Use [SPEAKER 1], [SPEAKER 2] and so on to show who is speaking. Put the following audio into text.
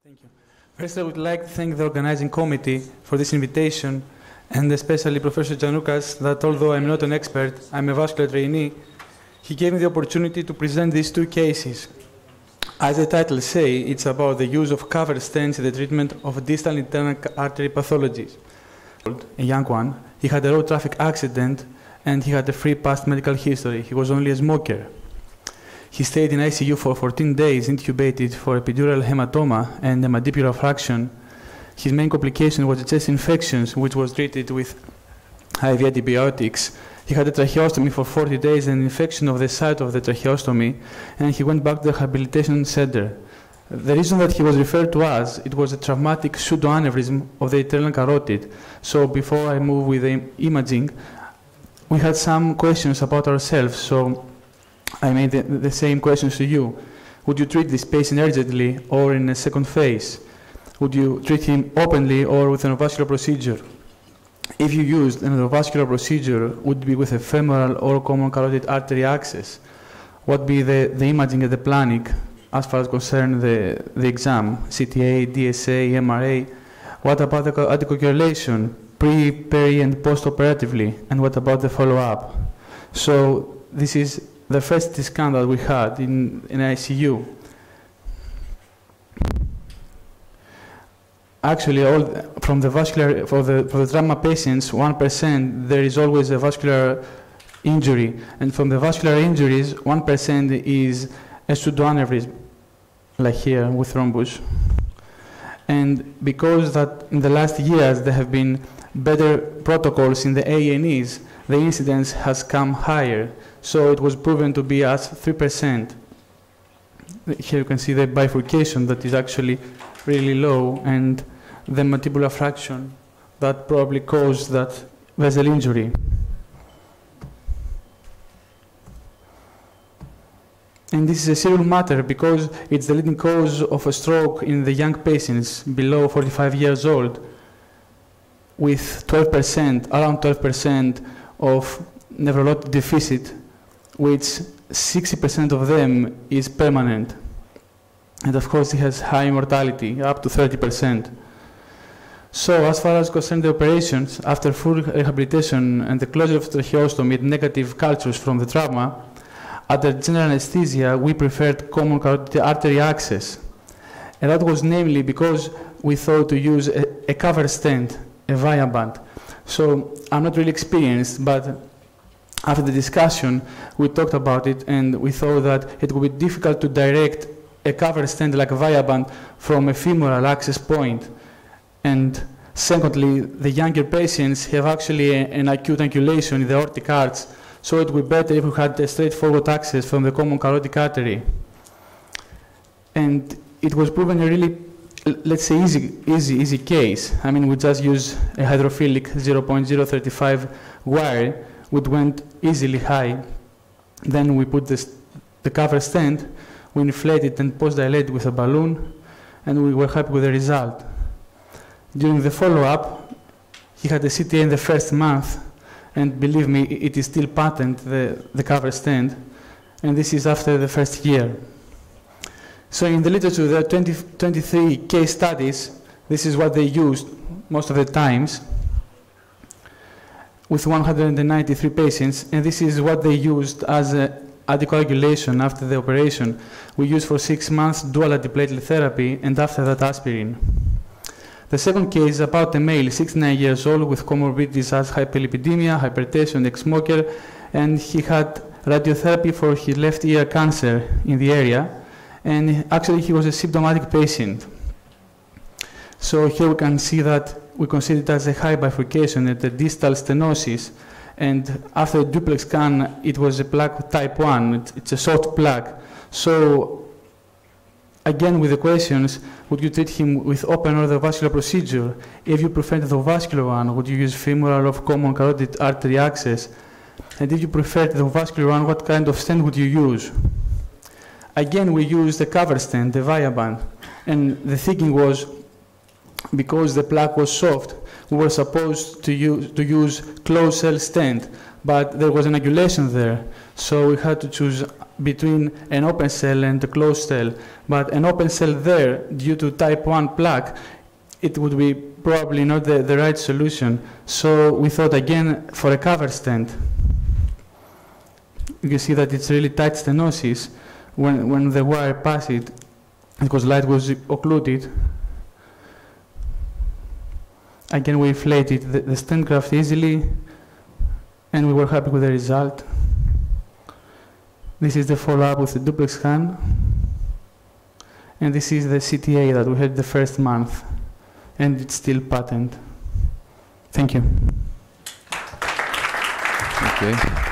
[SPEAKER 1] Thank you. First, I would like to thank the organizing committee for this invitation, and especially Professor Gianlukas, that although I'm not an expert, I'm a vascular trainee, he gave me the opportunity to present these two cases. As the title says, it's about the use of covered stents in the treatment of distal internal artery pathologies. A young one, he had a road traffic accident, and he had a free past medical history. He was only a smoker. He stayed in ICU for 14 days, intubated for epidural hematoma and a mandibular fraction. His main complication was a chest infection, which was treated with IV antibiotics. He had a tracheostomy for 40 days, an infection of the site of the tracheostomy, and he went back to the rehabilitation center. The reason that he was referred to us, it was a traumatic pseudoaneurysm of the internal carotid. So before I move with the imaging, we had some questions about ourselves. So I made the same questions to you. Would you treat this patient urgently or in a second phase? Would you treat him openly or with an endovascular procedure? If you used an endovascular procedure, would it be with a femoral or common carotid artery access? What would be the imaging and the planning as far as concerned the exam, CTA, DSA, MRA? What about the anticoagulation, pre, peri, and post-operatively? And what about the follow-up? So this is the first scan that we had in ICU. Actually, from the vascular, for the trauma patients, 1%, there is always a vascular injury. And from the vascular injuries, 1% is a pseudoaneurysm, like here with thrombus. And because that in the last years there have been better protocols in the A&Es, the incidence has come higher. So it was proven to be as 3%. Here you can see the bifurcation that is actually really low, and the mandibular fraction that probably caused that vessel injury. And this is a serious matter because it's the leading cause of a stroke in the young patients below 45 years old, with 12%, around 12% of neurologic deficit, which 60% of them is permanent. And of course, it has high mortality, up to 30%. So as far as concerned the operations, after full rehabilitation and the closure of tracheostomy with negative cultures from the trauma, under general anesthesia, we preferred common carotid artery access. And that was namely because we thought to use a cover stent, a Viaband. So I'm not really experienced, but after the discussion, we talked about it, and we thought that it would be difficult to direct a cover stent like a Viaband from a femoral access point. And secondly, the younger patients have actually an acute angulation in the aortic arch, so it would be better if we had a straightforward access from the common carotid artery. And it was proven a really, let's say, easy case. I mean, we just use a hydrophilic 0.035 wire, which went easily high. Then we put the cover stent, we inflated and post-dilated with a balloon, and we were happy with the result. During the follow-up, he had a CTA in the first month, and believe me, it is still patent, the cover stent, and this is after the first year. So in the literature, there are 23 case studies. This is what they used most of the times, with 193 patients, and this is what they used as anticoagulation after the operation. We used for 6 months dual antiplatelet therapy, and after that aspirin. The second case is about a male, 69 years old, with comorbidities as hyperlipidemia, hypertension, ex-smoker, and he had radiotherapy for his left ear cancer in the area, and actually he was a symptomatic patient. So here we can see that we consider it as a high bifurcation at the distal stenosis, and after a duplex scan, it was a plaque type 1. It's a soft plaque. So again, with the questions, would you treat him with open or the vascular procedure? If you prefer the vascular one, would you use femoral or common carotid artery access? And if you prefer the vascular one, what kind of stent would you use? Again, we used the cover stent, the Viaband, and the thinking was because the plaque was soft, we were supposed to use closed cell stent, but there was an annulation there. So we had to choose between an open cell and a closed cell. But an open cell there, due to type 1 plaque, it would be probably not the right solution. So we thought again for a cover stent. You can see that it's really tight stenosis. When the wire passed it, because light was occluded, again we inflated the stent graft easily, and we were happy with the result. This is the follow-up with the duplex scan, and this is the CTA that we had the first month, and it's still patent. Thank you.
[SPEAKER 2] Okay.